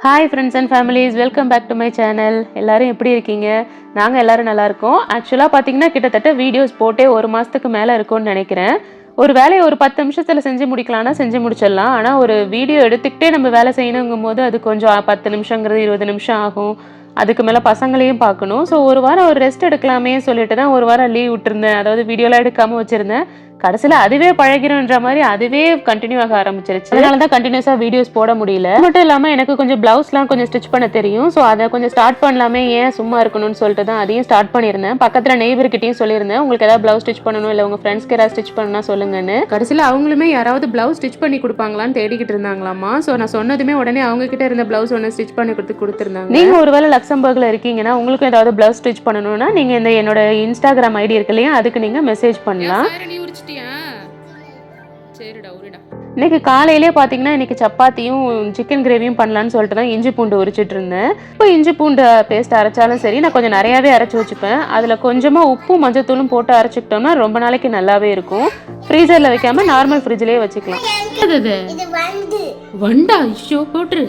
Hi friends and families, welcome back to my channel. எல்லாரும் எப்படி இருக்கீங்க? நாங்கள் எல்லாரும் நல்லா இருக்கோம். ஆக்சுவலாக பார்த்தீங்கன்னா கிட்டத்தட்ட வீடியோஸ் போட்டே ஒரு மாதத்துக்கு மேலே இருக்கும்னு நினைக்கிறேன். ஒரு வேலையை ஒரு 10 நிமிஷத்தில் செஞ்சு முடிக்கலாம்னா செஞ்சு முடிச்சிடலாம். ஆனால் ஒரு வீடியோ எடுத்துக்கிட்டே நம்ம வேலை செய்யணுங்கும் போது அது கொஞ்சம் 10 நிமிஷங்கிறது 20 நிமிஷம் ஆகும். அதுக்கு மேலே பசங்களையும் பார்க்கணும். ஸோ ஒரு வாரம் ஒரு ரெஸ்ட் எடுக்கலாமே சொல்லிட்டு தான் ஒரு வாரம் லீவ் விட்டுருந்தேன். அதாவது வீடியோலாம் எடுக்காமல் வச்சுருந்தேன். கடைசியில் அதுவே பழகிடும்ன்ற மாதிரி அதுவே கண்டினியூ ஆக ஆரம்பிச்சிருச்சு. அதனால தான் கண்டினியூஸாக வீடியோஸ் போட முடியல. மட்டும் இல்லாமல் எனக்கு கொஞ்சம் ப்ளவுஸ்லாம் கொஞ்சம் ஸ்டிச் பண்ண தெரியும். ஸோ அதை கொஞ்சம் ஸ்டார்ட் பண்ணலாமே, ஏன் சும்மா இருக்கணும்னு சொல்லிட்டு தான் அதையும் ஸ்டார்ட் பண்ணியிருந்தேன். பக்கத்தில் நெய்பர்கிட்டையும் சொல்லியிருந்தேன், உங்களுக்கு ஏதாவது ப்ளவுஸ் ஸ்டிச் பண்ணணும் இல்லை உங்கள் ஃப்ரெண்ட்ஸ்க்கு ஏதாவது ஸ்டிச் பண்ணணும்னா சொல்லுங்கன்னு. கடைசியில் அவங்களுமே யாராவது ப்ளவுஸ் ஸ்டிச் பண்ணி கொடுப்பாங்களான்னு தேடிக்கிட்டு இருந்தாங்களாமா. ஸோ நான் சொன்னதுமே உடனே அவங்க கிட்ட இருந்த ப்ளவுஸ் ஒன்று ஸ்டிச் பண்ணி கொடுத்துருந்தாங்க. நீங்கள் ஒருவேளை லக்சம்பர்கில் இருக்கீங்கன்னா உங்களுக்கு ஏதாவது ப்ளவுஸ் ஸ்டிச் பண்ணணும்னா நீங்கள் இந்த என்னோட இன்ஸ்டாகிராம் ஐடி இருக்கு இல்லையா, அதுக்கு நீங்கள் மெசேஜ் பண்ணலாம். இன்னைக்கு காலையிலே பார்த்தீங்கன்னா இன்னைக்கு சப்பாத்தியும் சிக்கன் கிரேவியும் பண்ணலான்னு சொல்லிட்டு தான் இஞ்சி பூண்டு உரிச்சிட்டு இருந்தேன். இப்போ இஞ்சி பூண்டு பேஸ்ட் அரைச்சாலும் சரி, நான் கொஞ்சம் நிறையாவே அரைச்சி வச்சுப்பேன். அதில் கொஞ்சமாக உப்பும் மஞ்சத்தூளும் போட்டு அரைச்சிக்கிட்டோம்னா ரொம்ப நாளைக்கு நல்லாவே இருக்கும். ஃப்ரீசரில் வைக்காம நார்மல் ஃப்ரிட்ஜ்லேயே வச்சுக்கலாம். வண்டா இஷ்யோ போட்டுரு.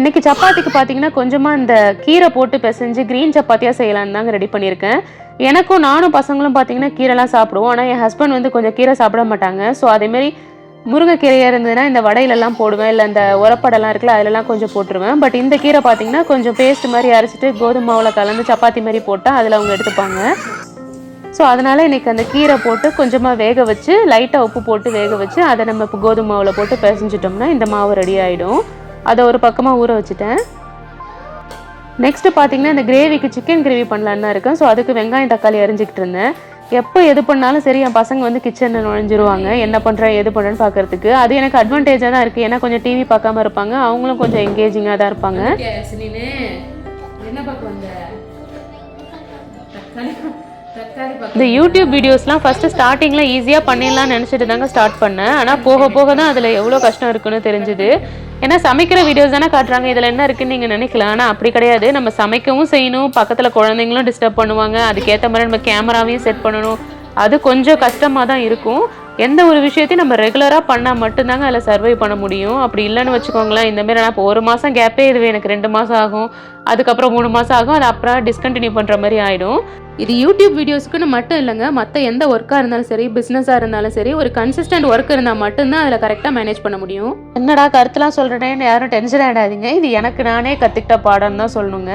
இன்னைக்கு சப்பாத்திக்கு பார்த்தீங்கன்னா கொஞ்சமாக இந்த கீரை போட்டு பிசைஞ்சு க்ரீன் சப்பாத்தியாக செய்யலான்னு தாங்க ரெடி பண்ணியிருக்கேன். எனக்கும் நானும் பசங்களும் பார்த்தீங்கன்னா கீரைலாம் சாப்பிடுவோம். ஆனால் என் ஹஸ்பண்ட் வந்து கொஞ்சம் கீரை சாப்பிட மாட்டாங்க. ஸோ அதேமாரி முருங்கைக்கீரையாக இருந்ததுன்னா இந்த வடையிலலாம் போடுவேன், இல்லை இந்த உரப்படலாம் இருக்குல்ல அதிலலாம் கொஞ்சம் போட்டுருவேன். பட் இந்த கீரை பார்த்தீங்கன்னா கொஞ்சம் பேஸ்ட் மாதிரி அரைச்சிட்டு கோதுமை மாவில் கலந்து சப்பாத்தி மாதிரி போட்டால் அதில் அவங்க எடுத்துப்பாங்க. ஸோ அதனால் இன்றைக்கி அந்த கீரை போட்டு கொஞ்சமாக வேக வச்சு லைட்டாக உப்பு போட்டு வேக வச்சு அதை நம்ம இப்போ கோதுமை மாவில் போட்டு பிசைஞ்சிட்டோம்னா இந்த மாவு ரெடி ஆகிடும். அதை ஒரு பக்கமாக ஊற வச்சுட்டேன். நெக்ஸ்ட்டு பார்த்தீங்கன்னா இந்த கிரேவிக்கு சிக்கன் கிரேவி பண்ணலான்னு தான் இருக்கேன். ஸோ அதுக்கு வெங்காயம் தக்காளி அரிஞ்சிக்கிட்டு இருந்தேன். எப்போ எது பண்ணாலும் சரி என் பசங்க வந்து கிச்சனில் நுழைஞ்சிருவாங்க, என்ன பண்ணுறேன் எது பண்ணுறேன்னு பார்க்கறதுக்கு. அது எனக்கு அட்வான்டேஜாக தான் இருக்குது. ஏன்னா கொஞ்சம் டிவி பார்க்காம இருப்பாங்க, அவங்களும் கொஞ்சம் என்கேஜிங்காக தான் இருப்பாங்க. என்ன பார்க்க வந்த? இந்த யூடியூப் வீடியோஸ்லாம் ஃபஸ்ட்டு ஸ்டார்டிங்கில் ஈஸியாக பண்ணிடலாம்னு நினச்சிட்டு தாங்க ஸ்டார்ட் பண்ணேன். ஆனால் போக போக தான் அதில் எவ்வளோ கஷ்டம் இருக்குன்னு தெரிஞ்சுது. ஏன்னா சமைக்கிற வீடியோஸ் தானே காட்டுறாங்க, இதில் என்ன இருக்குன்னு நீங்கள் நினைக்கலாம். ஆனால் அப்படி கிடையாது. நம்ம சமைக்கவும் செய்யணும், பக்கத்தில் குழந்தைங்களும் டிஸ்டர்ப் பண்ணுவாங்க, அதுக்கேற்ற மாதிரி நம்ம கேமராவையும் செட் பண்ணணும். அது கொஞ்சம் கஷ்டமாக தான் இருக்கும். எந்த ஒரு விஷயத்தையும் நம்ம ரெகுலராக பண்ணால் மட்டும்தாங்க அதில் சர்வை பண்ண முடியும். அப்படி இல்லைன்னு வச்சுக்கோங்களேன், இந்தமாரி நான் இப்போ 1 மாதம் கேப்பே இதுவே எனக்கு 2 மாதம் ஆகும், அதுக்கப்புறம் 3 மாதம் ஆகும், அது அப்புறம் டிஸ்கண்டினியூ பண்ணுற மாதிரி ஆகிடும். இது யூடியூப் வீடியோஸ்க்குன்னு மட்டும் இல்லைங்க, மற்ற எந்த ஒர்க்காக இருந்தாலும் சரி, பிஸ்னஸாக இருந்தாலும் சரி, ஒரு கன்சிஸ்டன்ட் ஒர்க் இருந்தால் மட்டும்தான் அதில் கரெக்டாக மேனேஜ் பண்ண முடியும். என்னடா கருத்துலாம் சொல்கிறேன்னு யாரும் டென்ஷன் ஆகிடாதீங்க, இது எனக்கு நானே கற்றுக்கிட்ட பாடம்னு தான் சொல்லணுங்க.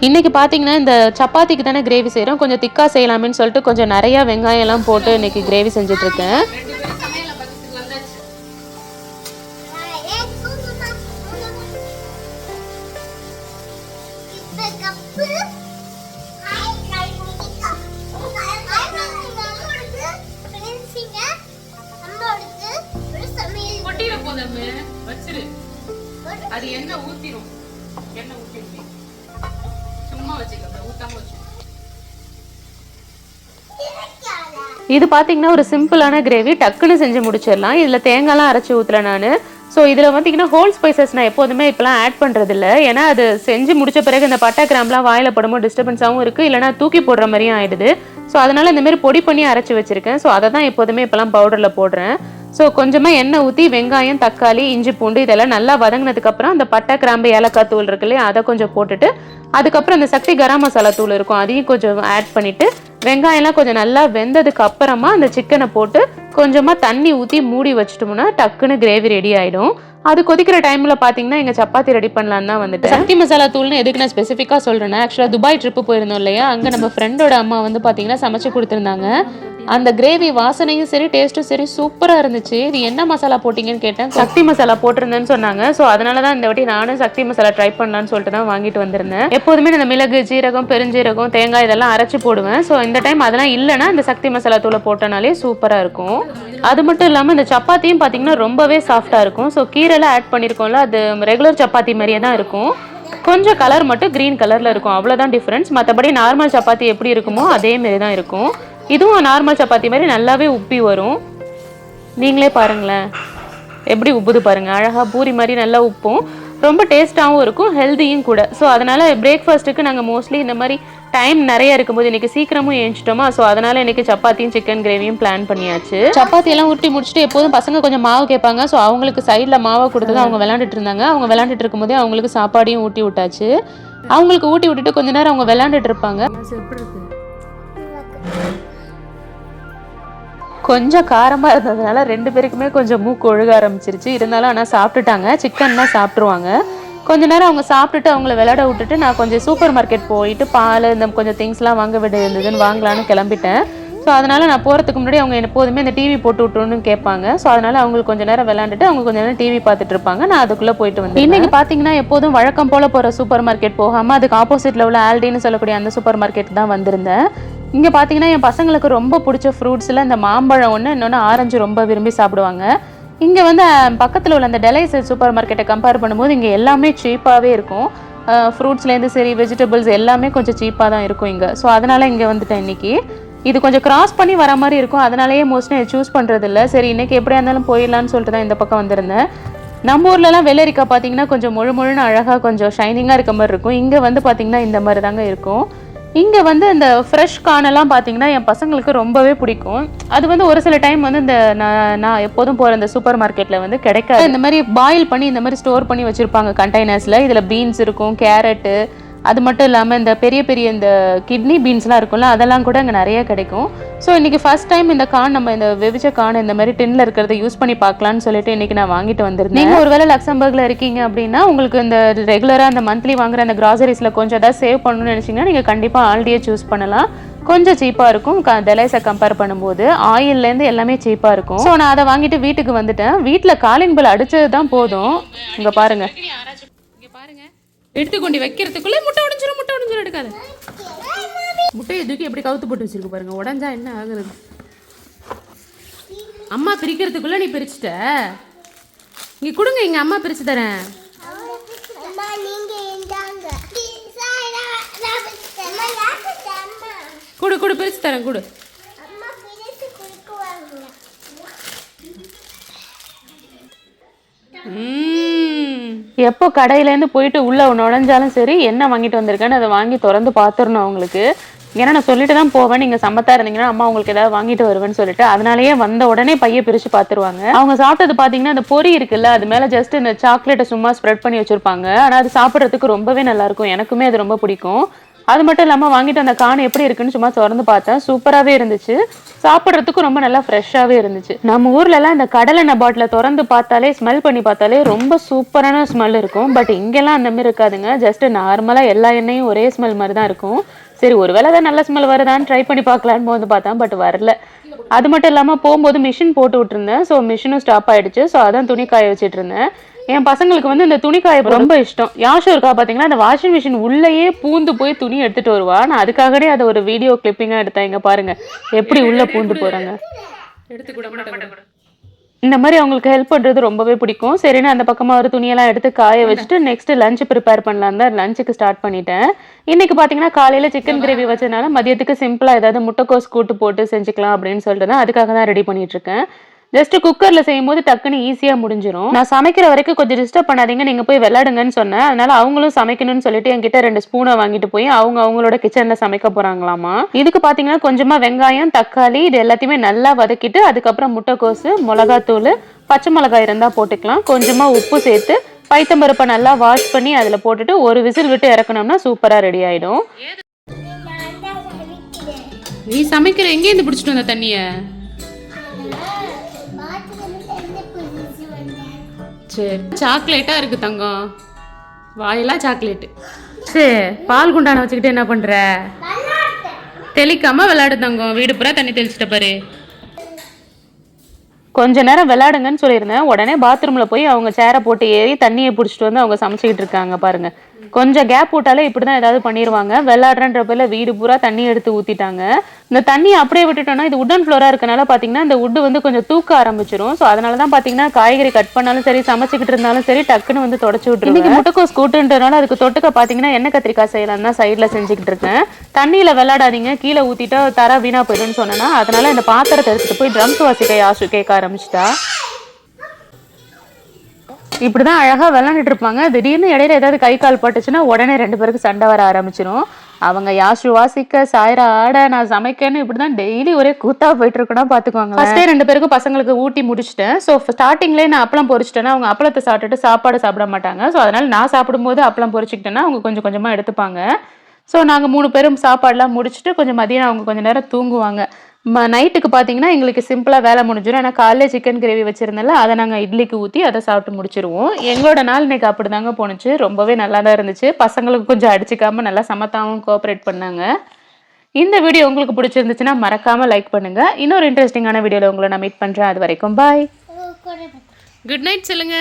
இன்றைக்கி பார்த்தீங்கன்னா இந்த சப்பாத்திக்கு தானே கிரேவி செய்கிறோம், கொஞ்சம் திக்காக செய்யலாமேன்னு சொல்லிட்டு கொஞ்சம் நிறையா வெங்காயம்லாம் போட்டு இன்றைக்கி கிரேவி செஞ்சிட்ருக்கேன். அது என்ன ஊத்திரும், என்ன ஊத்திரும், சும்மா வச்சுக்க, ஊத்தாம வச்சு. இது பார்த்தீங்கன்னா ஒரு சிம்பிளான கிரேவி, டக்குன்னு செஞ்சு முடிச்சிடலாம். இதில் தேங்காய்லாம் அரைச்சி ஊற்றல நான். ஸோ இதில் பார்த்தீங்கன்னா ஹோல் ஸ்பைசஸ் நான் எப்போதுமே இப்போலாம் ஆட் பண்ணுறதில்ல. ஏன்னா அது செஞ்சு முடிச்ச பிறகு இந்த பட்டை கிராம்லாம் வாயில் படும்போது டிஸ்டர்பன்ஸாகவும் இருக்குது, இல்லைனா தூக்கி போடுற மாதிரியும் ஆகிடுது. ஸோ அதனால் இந்தமாரி பொடி பண்ணி அரைச்சி வச்சுருக்கேன். ஸோ அதை தான் எப்போதுமே இப்போலாம் பவுடரில் போடுறேன். ஸோ கொஞ்சமாக எண்ணெய் ஊற்றி வெங்காயம் தக்காளி இஞ்சி பூண்டு இதெல்லாம் நல்லா வதங்கினதுக்கப்புறம் அந்த பட்டை கிராம்பு ஏலக்காய் தூள் இருக்கு இல்லையா, அதை கொஞ்சம் போட்டுட்டு அதுக்கப்புறம் அந்த சக்தி கரம் மசாலா தூள் இருக்கும், அதையும் கொஞ்சம் ஆட் பண்ணிவிட்டு வெங்காயம்லாம் கொஞ்சம் நல்லா வெந்ததுக்கு அப்புறமா அந்த சிக்கனை போட்டு கொஞ்சமாக தண்ணி ஊற்றி மூடி வச்சுட்டோம்னா டக்குன்னு கிரேவி ரெடி ஆகிடும். அது கொதிக்கிற டைமில் பார்த்தீங்கன்னா எங்கள் சப்பாத்தி ரெடி பண்ணலான்னு தான் வந்துட்டு. சக்தி மசாலா தூள்னு எதுக்கு நான் ஸ்பெசிஃபிக்காக சொல்கிறேன்னா, ஆக்சுவலாக துபாய் ட்ரிப்பு போயிருந்தோம் இல்லையா, அங்கே நம்ம ஃப்ரெண்டோட அம்மா வந்து பார்த்தீங்கன்னா சமைச்சு கொடுத்துருந்தாங்க. அந்த கிரேவி வாசனையும் சரி டேஸ்ட்டும் சரி சூப்பராக இருந்துச்சு. இது என்ன மசாலா போட்டிங்கன்னு கேட்டேன், சக்தி மசாலா போட்டிருந்தேன்னு சொன்னாங்க. ஸோ அதனால தான் இந்த வாட்டி நானும் சக்தி மசாலா ட்ரை பண்ணலான்னு சொல்லிட்டு தான் வாங்கிட்டு வந்திருந்தேன். எப்போதுமே இந்த மிளகு ஜீரகம் பெருஞ்சீரகம் தேங்காய் இதெல்லாம் அரைச்சி போடுவேன். ஸோ இந்த டைம் அதெல்லாம் இல்லைன்னா இந்த சக்தி மசாலா தூளை போட்டனாலே சூப்பராக இருக்கும். அது மட்டும் இல்லாமல் இந்த சப்பாத்தியும் பார்த்தீங்கன்னா ரொம்பவே சாஃப்டாக இருக்கும். ஸோ கீரைலாம் ஆட் பண்ணியிருக்கோம்ல, அது ரெகுலர் சப்பாத்தி மாதிரியே தான் இருக்கும். கொஞ்சம் கலர் மட்டும் க்ரீன் கலரில் இருக்கும், அவ்வளோதான் டிஃப்ரென்ஸ். மற்றபடி நார்மல் சப்பாத்தி எப்படி இருக்குமோ அதேமாரி தான் இருக்கும். இதுவும் நார்மல் சப்பாத்தி மாதிரி நல்லாவே உப்பி வரும். நீங்களே பாருங்களேன் எப்படி உப்புது பாருங்கள், அழகாக பூரி மாதிரி நல்லா உப்பும், ரொம்ப டேஸ்ட்டாகவும் இருக்கும், ஹெல்த்தியும் கூட. ஸோ அதனால் பிரேக்ஃபாஸ்ட்டுக்கு நாங்கள் மோஸ்ட்லி இந்த மாதிரி டைம் நிறைய இருக்கும்போது இன்னைக்கு சீக்கிரமும் ஏஞ்சிட்டோமா, ஸோ அதனால இன்னைக்கு சப்பாத்தியும் சிக்கன் கிரேவியும் பிளான் பண்ணியாச்சு. சப்பாத்தி எல்லாம் உருட்டி முடிச்சுட்டு எப்போதும் பசங்க கொஞ்சம் மாவு கேட்பாங்க. ஸோ அவங்களுக்கு சைடில் மாவை கொடுத்து அவங்க விளையாண்டுட்டு இருந்தாங்க. அவங்க விளையாண்டுட்டு இருக்கும்போதே அவங்களுக்கு சாப்பாடையும் ஊட்டி விட்டாச்சு. அவங்களுக்கு ஊட்டி விட்டுட்டு கொஞ்ச நேரம் அவங்க விளையாண்டுட்டு இருப்பாங்க. கொஞ்சம் காரமாக இருந்ததுனால 2 பேருக்குமே கொஞ்சம் மூக்கு ஒழுக ஆரம்பிச்சிருச்சு. இருந்தாலும் ஆனால் சாப்பிட்டுட்டாங்க. சிக்கன்லாம் சாப்பிட்ருவாங்க. கொஞ்ச நேரம் அவங்க சாப்பிட்டுட்டு அவங்கள விளையாட விட்டுட்டு நான் கொஞ்சம் சூப்பர் மார்க்கெட் போயிட்டு பால் இந்த கொஞ்சம் திங்ஸ்லாம் வாங்க விட இருந்ததுன்னு வாங்கலான்னு கிளம்பிட்டேன். ஸோ அதனால் நான் போகிறதுக்கு முன்னாடி அவங்க எப்போதுமே இந்த டிவி போட்டு விட்டுருன்னு கேட்பாங்க. ஸோ அதனால் அவங்களுக்கு கொஞ்சம் நேரம் விளையாண்டுட்டு அவங்க கொஞ்சம் நேரம் டிவி பார்த்துட்டு இருப்பாங்க. நான் அதுக்குள்ளே போயிட்டு வந்தேன். இன்றைக்கி பார்த்தீங்கன்னா எப்போதும் வழக்கம் போல் போகிற சூப்பர் மார்க்கெட் போகாமல் அதுக்கு ஆப்போசிட்டில் உள்ள ஆல்டின்னு சொல்லக்கூடிய அந்த சூப்பர் மார்க்கெட் தான் வந்திருந்தேன். இங்கே பார்த்தீங்கன்னா என் பசங்களுக்கு ரொம்ப பிடிச்ச ஃப்ரூட்ஸில் இந்த மாம்பழம் ஒன்று, இன்னொன்று ஆரஞ்சு ரொம்ப விரும்பி சாப்பிடுவாங்க. இங்கே வந்து பக்கத்தில் உள்ள அந்த டெலைஸ் சூப்பர் மார்க்கெட்டை கம்பேர் பண்ணும்போது இங்கே எல்லாமே சீப்பாகவே இருக்கும். ஃப்ரூட்ஸ்லேருந்து சரி வெஜிடபிள்ஸ் எல்லாமே கொஞ்சம் சீப்பாக தான் இருக்கும் இங்கே. ஸோ அதனால் இங்கே வந்துட்டேன் இன்றைக்கி. இது கொஞ்சம் கிராஸ் பண்ணி வர மாதிரி இருக்கும். அதனாலேயே மோஸ்ட்லி சூஸ் பண்ணுறதில்ல. சரி இன்றைக்கி எப்படியா இருந்தாலும் போயிடலான்னு சொல்லிட்டு தான் இந்த பக்கம் வந்திருந்தேன். நம்ம ஊர்லலாம் வெள்ளரிக்காய் பார்த்தீங்கன்னா கொஞ்சம் முழுன்னு அழகாக கொஞ்சம் ஷைனிங்காக இருக்க மாதிரி இருக்கும். இங்கே வந்து பார்த்திங்கன்னா இந்த மாதிரி தாங்க இருக்கும். இங்கே வந்து இந்த ஃப்ரெஷ் கார்னெல்லாம் பார்த்தீங்கன்னா என் பசங்களுக்கு ரொம்பவே பிடிக்கும். அது வந்து ஒரு சில டைம் வந்து இந்த நான் எப்போதும் போகிற இந்த சூப்பர் மார்க்கெட்டில் வந்து கிடைக்காது. இந்த மாதிரி பாயில் பண்ணி இந்த மாதிரி ஸ்டோர் பண்ணி வச்சுருப்பாங்க கண்டெய்னர்ஸில். இதில் பீன்ஸ் இருக்கும், கேரட்டு, அது மட்டும் இல்லாமல் இந்த பெரிய பெரிய இந்த கிட்னி பீன்ஸ்லாம் இருக்கும்ல, அதெல்லாம் கூட இங்கே நிறைய கிடைக்கும். ஸோ இன்றைக்கி ஃபஸ்ட் டைம் இந்த கார்ன் நம்ம இந்த வெவிச்ச கார்ன் இந்த மாதிரி டின்னில் இருக்கிறத யூஸ் பண்ணி பார்க்கலான்னு சொல்லிட்டு இன்றைக்கி நான் வாங்கிட்டு வந்திருந்தேன். நீங்கள் ஒருவேளை லக்சம்பர்கில் இருக்கீங்க அப்படின்னா உங்களுக்கு இந்த ரெகுலராக அந்த மந்த்லி வாங்குற அந்த கிராசரிஸில் கொஞ்சம் ஏதாவது சேவ் பண்ணணும்னு நினச்சிங்கன்னா நீங்கள் கண்டிப்பாக ஆல்டியே சூஸ் பண்ணலாம். கொஞ்சம் சீப்பாக இருக்கும் டெலைஸை கம்பேர் பண்ணும்போது. ஆயில்லேருந்து எல்லாமே சீப்பாக இருக்கும். ஸோ நான் அதை வாங்கிட்டு வீட்டுக்கு வந்துட்டேன். வீட்டில் காலிங் பெல் அடித்தது தான் போதும். இங்கே பாருங்கள், எடுத்துக்கொண்டு வைக்கிறதுக்குள்ளே முட்டை உடைஞ்சிரும் எடுக்காது. முட்டையை தூக்கி எப்படி கவுத்து போட்டு வச்சிருக்கு பாருங்க. உடஞ்சா என்ன ஆகுறது? அம்மா பிரிக்கிறதுக்குள்ள நீ பிரிச்சுட்ட. இங்க கொடுங்க, இங்க அம்மா பிரிச்சு தரேன். குடு குடு பிரிச்சு தரேன் குடு. எப்போ கடையிலேருந்து போயிட்டு உள்ளே நுழைஞ்சாலும் சரி என்ன வாங்கிட்டு வந்திருக்கேன்னு அதை வாங்கி திறந்து பார்த்துடணும் அவங்களுக்கு. ஏன்னா நான் சொல்லிட்டு தான் போவேன், நீங்கள் சமத்தா இருந்தீங்கன்னா அம்மா உங்களுக்கு ஏதாவது வாங்கிட்டு வருவேன்னு சொல்லிட்டு. அதனாலேயே வந்த உடனே பையை பிரித்து பார்த்துருவாங்க. அவங்க சாப்பிட்டது பார்த்தீங்கன்னா அந்த பொரி இருக்குல்ல, அது மேலே ஜஸ்ட் இந்த சாக்லேட்டை சும்மா ஸ்ப்ரெட் பண்ணி வச்சுருப்பாங்க. ஆனால் அது சாப்பிட்றதுக்கு ரொம்பவே நல்லாயிருக்கும். எனக்குமே அது ரொம்ப பிடிக்கும். அது மட்டும் இல்லாமல் வாங்கிட்டு அந்த கான் எப்படி இருக்குன்னு சும்மா திறந்து பார்த்தேன். சூப்பராகவே இருந்துச்சு. சாப்பிட்றதுக்கும் ரொம்ப நல்லா ஃப்ரெஷ்ஷாகவே இருந்துச்சு. நம்ம ஊர்லலாம் இந்த கடலெண்ணெய் பாட்டிலை திறந்து பார்த்தாலே ஸ்மெல் பண்ணி பார்த்தாலே ரொம்ப சூப்பரான ஸ்மெல் இருக்கும். பட் இங்கெல்லாம் அந்த மாதிரி இருக்காதுங்க. ஜஸ்ட் நார்மலாக எல்லா எண்ணெயும் ஒரே ஸ்மெல் மாதிரி தான் இருக்கும். சரி ஒருவேளை தான் நல்ல ஸ்மெல் வருதான்னு ட்ரை பண்ணி பார்க்கலான்னு வந்து பார்த்தேன். பட் வரல. அது மட்டும் இல்லாமல் போகும்போது மிஷின் போட்டு விட்டுருந்தேன். ஸோ மிஷினும் ஸ்டாப் ஆகிடுச்சு. ஸோ அதான் துணி காய வச்சுட்டு இருந்தேன். என் பசங்களுக்கு வந்து இந்த துணி காய ரொம்ப இஷ்டம். யாஷோ இருக்கா பார்த்தீங்கன்னா அந்த வாஷிங் மிஷின் உள்ளேயே பூந்து போய் துணி எடுத்துகிட்டு வருவா. நான் அதுக்காகவே அதை ஒரு வீடியோ கிளிப்பிங்காக எடுத்தேன். இங்கே பாருங்கள் எப்படி உள்ளே பூந்து போகிறாங்க. இந்த மாதிரி அவங்களுக்கு ஹெல்ப் பண்ணுறது ரொம்பவே பிடிக்கும். சரின்னு அந்த பக்கமாக ஒரு துணியெல்லாம் எடுத்து காய வச்சுட்டு நெக்ஸ்ட்டு லஞ்ச் ப்ரிப்பேர் பண்ணலாம் தான் லஞ்சுக்கு ஸ்டார்ட் பண்ணிட்டேன். இன்றைக்கி பார்த்தீங்கன்னா காலையில் சிக்கன் கிரேவி வச்சதுனால மதியத்துக்கு சிம்பிளாக ஏதாவது முட்டைக்கோஸ் கூட்டு போட்டு செஞ்சுக்கலாம் அப்படின்னு சொல்லிட்டு தான் அதுக்காக தான் ரெடி பண்ணிகிட்ருக்கேன். ஜஸ்ட் குக்கரில் செய்யும்போது டக்குன்னு ஈஸியாக முடிஞ்சிடும். நான் சமைக்கிற வரைக்கும் கொஞ்சம் டிஸ்டர்ப் பண்ணாதீங்க, நீங்கள் போய் விளையாடுங்கன்னு சொன்னேன். அதனால அவங்களும் சமைக்கணும்னு சொல்லிட்டு என்கிட்ட 2 ஸ்பூனை வாங்கிட்டு போய் அவங்களோட கிச்சனில் சமைக்க போகிறாங்களாமா. இதுக்கு பார்த்தீங்கன்னா கொஞ்சமாக வெங்காயம், தக்காளி இது எல்லாத்தையுமே நல்லா வதக்கிட்டு அதுக்கப்புறம் முட்டைக்கோசு, மிளகாத்தூள், பச்சை மிளகாய் இருந்தால் போட்டுக்கலாம். கொஞ்சமாக உப்பு சேர்த்து பைத்தம்பருப்பை நல்லா வாஷ் பண்ணி அதில் போட்டுட்டு ஒரு விசில் விட்டு இறக்கணும்னா சூப்பராக ரெடி ஆகிடும். நீ சமைக்கிற எங்கேருந்து பிடிச்சிட்டு வந்த தண்ணியை? சரி சாக்லேட்டா இருக்கு தங்கம், வாயிலாம் சாக்லேட்டு. சரி பால் குண்டான வச்சுக்கிட்டு என்ன பண்ற? தெளிக்காம விளையாடு தங்கம், வீடு பூரா தண்ணி தெளிச்சிட்ட பாரு. கொஞ்ச நேரம் விளையாடுங்கன்னு சொல்லியிருந்தேன். உடனே பாத்ரூமில் போய் அவங்க சேரை போட்டு ஏறி தண்ணியை பிடிச்சிட்டு வந்து அவங்க சமைச்சிக்கிட்டு இருக்காங்க பாருங்கள். கொஞ்சம் கேப் விட்டாலே இப்படி தான் ஏதாவது பண்ணிடுவாங்க. விளையாடுறன்றப்பல வீடு பூரா தண்ணி எடுத்து ஊற்றிட்டாங்க. இந்த தண்ணியை அப்படியே விட்டுட்டோம்னா இது உட்டன் ஃப்ளோராக இருக்கனால பார்த்தீங்கன்னா இந்த உட்டு வந்து கொஞ்சம் தூக்க ஆரம்பிச்சிடும். ஸோ அதனால தான் பார்த்தீங்கன்னா காய்கறி கட் பண்ணாலும் சரி சமைச்சிக்கிட்டு இருந்தாலும் சரி டக்குன்னு வந்து தொடச்சி விட்டுருவேன். இன்னைக்கு முட்டைக்கோஸ் கூட்டுன்றனால அதுக்கு தொட்டுக்க பார்த்தீங்கன்னா எண்ணெய் கத்திரிக்காய் செய்யலாம் தான் சைடில் செஞ்சுக்கிட்டு இருக்கேன். தண்ணியில் விளையாடாதீங்க, கீழே ஊற்றிட்டா தர வீணாக போயிடும்னு சொன்னேன்னா அதனால இந்த பாத்திரத்தை எடுத்துகிட்டு போய் ட்ரம்ஸ் வாசிக்க ஆசு கேட்க ஆரம்பிச்சிட்டா. இப்படிதான் அழகா விளையாண்டுட்டு இருப்பாங்க. திடீர்னு இடையில ஏதாவது கை கால் பட்டுச்சுன்னா உடனே 2 பேருக்கு சண்டை வர ஆரம்பிச்சிடும். அவங்க யாஷு வாசிக்க, சாய்ரா ஆட, நான் சமைக்கன்னு இப்படிதான் டெய்லி ஒரே கூத்தா போயிட்டு இருக்கணும் பாத்துக்கோங்க. ஃபர்ஸ்டே 2 பேருக்கும் பசங்களுக்கு ஊட்டி முடிச்சிட்டேன். ஸோ ஸ்டார்டிங்லேயே நான் அப்பளம் பொரிச்சிட்டேன்னா அவங்க அப்பளத்தை சாப்பிட்டுட்டு சாப்பாடு சாப்பிட மாட்டாங்க. ஸோ அதனால நான் சாப்பிடும்போது அப்பளம் பொரிச்சிக்கிட்டேன்னா அவங்க கொஞ்சம் கொஞ்சமாக எடுத்துப்பாங்க. ஸோ நாங்கள் 3 பேரும் சாப்பாடுலாம் முடிச்சுட்டு கொஞ்சம் மதியம் அவங்க கொஞ்சம் நேரம் தூங்குவாங்க. நைட்டுக்கு பார்த்தீங்கன்னா எங்களுக்கு சிம்பிளாக வேலை முடிஞ்சிடும். ஏன்னா காலையில சிக்கன் கிரேவி வச்சிருந்தால அதை நாங்கள் இட்லிக்கு ஊற்றி அதை சாப்பிட்டு முடிச்சிருவோம். எங்களோட நாள் இன்னைக்கு அப்படி தாங்க போணுச்சு. ரொம்பவே நல்லா தான் இருந்துச்சு. பசங்களுக்கு கொஞ்சம் அடிச்சுக்காம நல்லா சமத்தாவும் கோஆப்ரேட் பண்ணாங்க. இந்த வீடியோ உங்களுக்கு பிடிச்சிருந்துச்சுன்னா மறக்காம லைக் பண்ணுங்க. இன்னொரு இன்ட்ரெஸ்டிங்கான வீடியோவில் உங்களை நான் மீட் பண்றேன். அது வரைக்கும் பாய். குட் நைட் சொல்லுங்க.